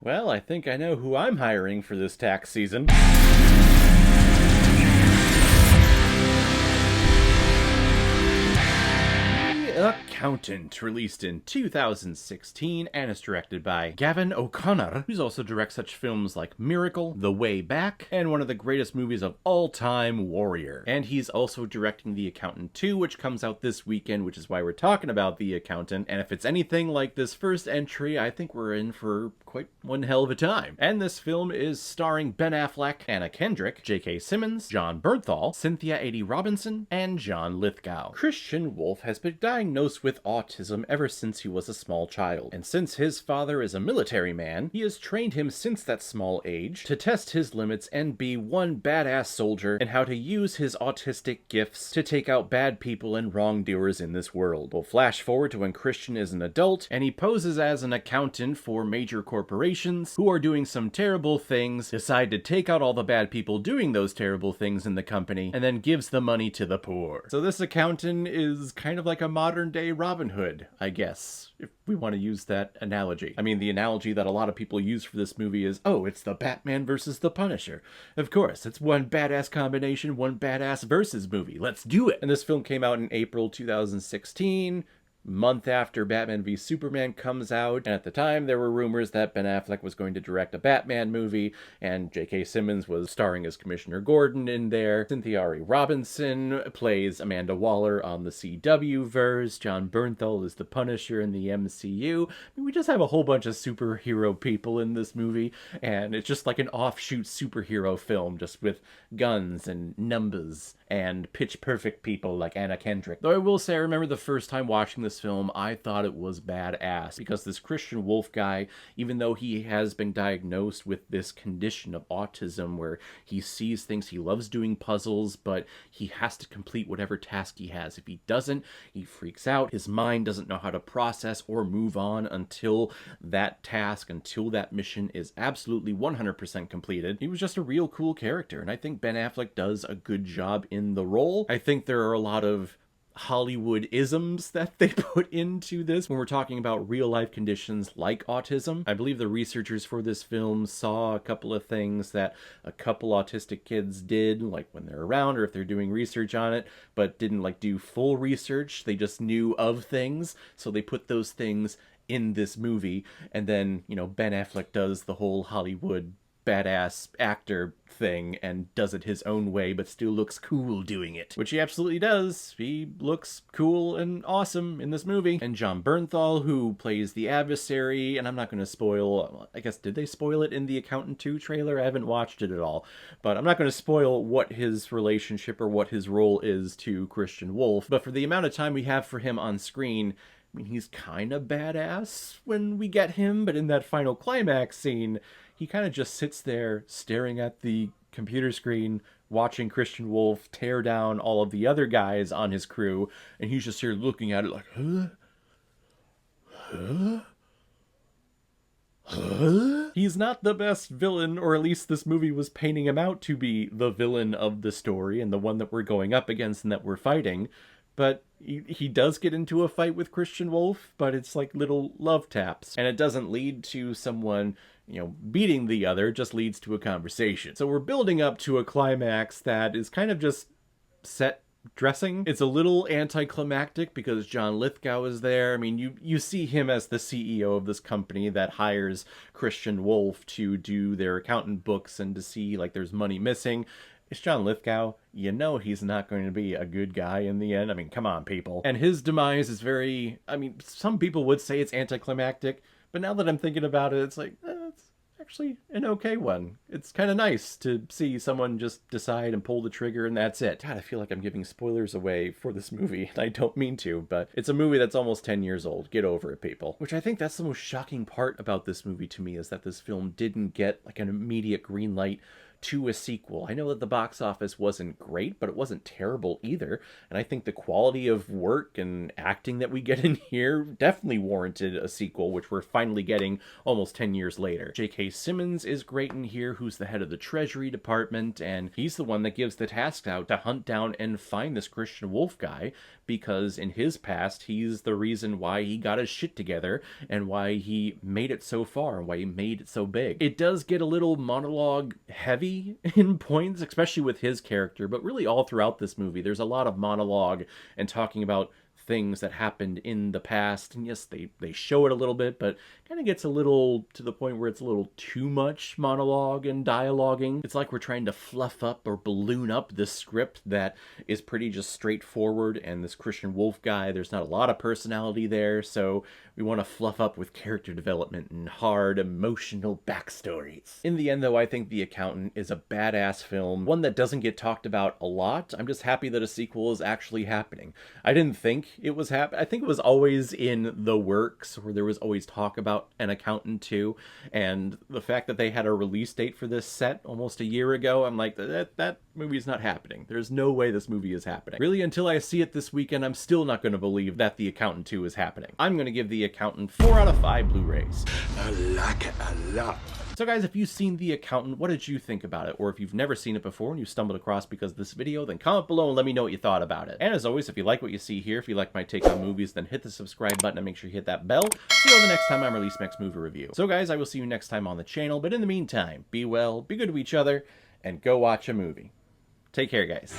Well, I think I know who I'm hiring for this tax season. Accountant, released in 2016 and is directed by Gavin O'Connor, who's also directs such films like Miracle, The Way Back, and one of the greatest movies of all time, Warrior. And he's also directing The Accountant 2, which comes out this weekend, which is why we're talking about The Accountant. And if it's anything like this first entry, I think we're in for quite one hell of a time. And this film is starring Ben Affleck, Anna Kendrick, J.K. Simmons, John Bernthal, Cynthia Edie Robinson, and John Lithgow. Christian Wolff has been diagnosed with autism ever since he was a small child, and since his father is a military man, he has trained him since that small age to test his limits and be one badass soldier and how to use his autistic gifts to take out bad people and wrongdoers in this world. We'll flash forward to when Christian is an adult and he poses as an accountant for major corporations who are doing some terrible things, decide to take out all the bad people doing those terrible things in the company, and then gives the money to the poor. So this accountant is kind of like a modern day Robin Hood, I guess, if we want to use that analogy. I mean, the analogy that a lot of people use for this movie is, oh, it's the Batman versus the Punisher. Of course, it's one badass combination, one badass versus movie. Let's do it! And this film came out in April 2016, month after Batman v Superman comes out, and at the time there were rumors that Ben Affleck was going to direct a Batman movie, and J.K. Simmons was starring as Commissioner Gordon in there. Cynthia Edie Robinson plays Amanda Waller on the CW verse. John Bernthal is the Punisher in the MCU. I mean, we just have a whole bunch of superhero people in this movie, and it's just like an offshoot superhero film, just with guns and numbers and pitch perfect people like Anna Kendrick. Though I will say, I remember the first time watching this film, I thought it was badass, because this Christian Wolff guy, even though he has been diagnosed with this condition of autism where he sees things, he loves doing puzzles, but he has to complete whatever task he has. If he doesn't, he freaks out. His mind doesn't know how to process or move on until that task, until that mission is absolutely 100% completed. He was just a real cool character, and I think Ben Affleck does a good job in the role. I think there are a lot of Hollywood isms that they put into this when we're talking about real life conditions like autism. I believe the researchers for this film saw a couple of things that a couple autistic kids did, like when they're around or if they're doing research on it, but didn't like do full research. They just knew of things, so they put those things in this movie. And then, you know, Ben Affleck does the whole Hollywood badass actor thing and does it his own way, but still looks cool doing it, which he absolutely does. He looks cool and awesome in this movie. And John Bernthal, who plays the adversary, and I'm not going to spoil, I guess, did they spoil it in the Accountant 2 trailer? I haven't watched it at all, but I'm not going to spoil what his relationship or what his role is to Christian Wolff, but for the amount of time we have for him on screen, I mean, he's kind of badass when we get him, but in that final climax scene, he kind of just sits there staring at the computer screen, watching Christian Wolff tear down all of the other guys on his crew, and he's just here looking at it like, huh? Huh? Huh? He's not the best villain, or at least this movie was painting him out to be the villain of the story and the one that we're going up against and that we're fighting. But he does get into a fight with Christian Wolff, but it's like little love taps. And it doesn't lead to someone, you know, beating the other, it just leads to a conversation. So we're building up to a climax that is kind of just set dressing. It's a little anticlimactic because John Lithgow is there. I mean, you see him as the CEO of this company that hires Christian Wolff to do their accountant books and to see, like, there's money missing. It's John Lithgow. You know he's not going to be a good guy in the end. I mean, come on, people. And his demise is very, I mean, some people would say it's anticlimactic, but now that I'm thinking about it, it's like, it's actually an okay one. It's kind of nice to see someone just decide and pull the trigger and that's it. God, I feel like I'm giving spoilers away for this movie, and I don't mean to, but it's a movie that's almost 10 years old. Get over it, people. Which I think that's the most shocking part about this movie to me, is that this film didn't get like an immediate green light to a sequel. I know that the box office wasn't great, but it wasn't terrible either. And I think the quality of work and acting that we get in here definitely warranted a sequel, which we're finally getting almost 10 years later. J.K. Simmons is great in here, who's the head of the Treasury Department, and he's the one that gives the task out to hunt down and find this Christian Wolf guy, because in his past, he's the reason why he got his shit together and why he made it so far and why he made it so big. It does get a little monologue heavy in points, especially with his character, but really all throughout this movie, there's a lot of monologue and talking about things that happened in the past. And yes, they show it a little bit, but kind of gets a little to the point where it's a little too much monologue and dialoguing. It's like we're trying to fluff up or balloon up this script that is pretty just straightforward, and this Christian Wolf guy, there's not a lot of personality there, so we want to fluff up with character development and hard emotional backstories. In the end, though, I think The Accountant is a badass film, one that doesn't get talked about a lot. I'm just happy that a sequel is actually happening. I didn't think it was happening. I think it was always in the works, or there was always talk about An Accountant 2, and the fact that they had a release date for this set almost a year ago, I'm like, that movie's not happening. There's no way this movie is happening. Really, until I see it this weekend, I'm still not going to believe that The Accountant 2 is happening. I'm going to give The Accountant 4 out of 5 Blu-rays. I like it a lot. So guys, if you've seen The Accountant, what did you think about it? Or if you've never seen it before and you stumbled across because of this video, then comment below and let me know what you thought about it. And as always, if you like what you see here, if you like my take on movies, then hit the subscribe button and make sure you hit that bell. See you the next time I release next movie review. So guys, I will see you next time on the channel, but in the meantime, be well, be good to each other, and go watch a movie. Take care, guys.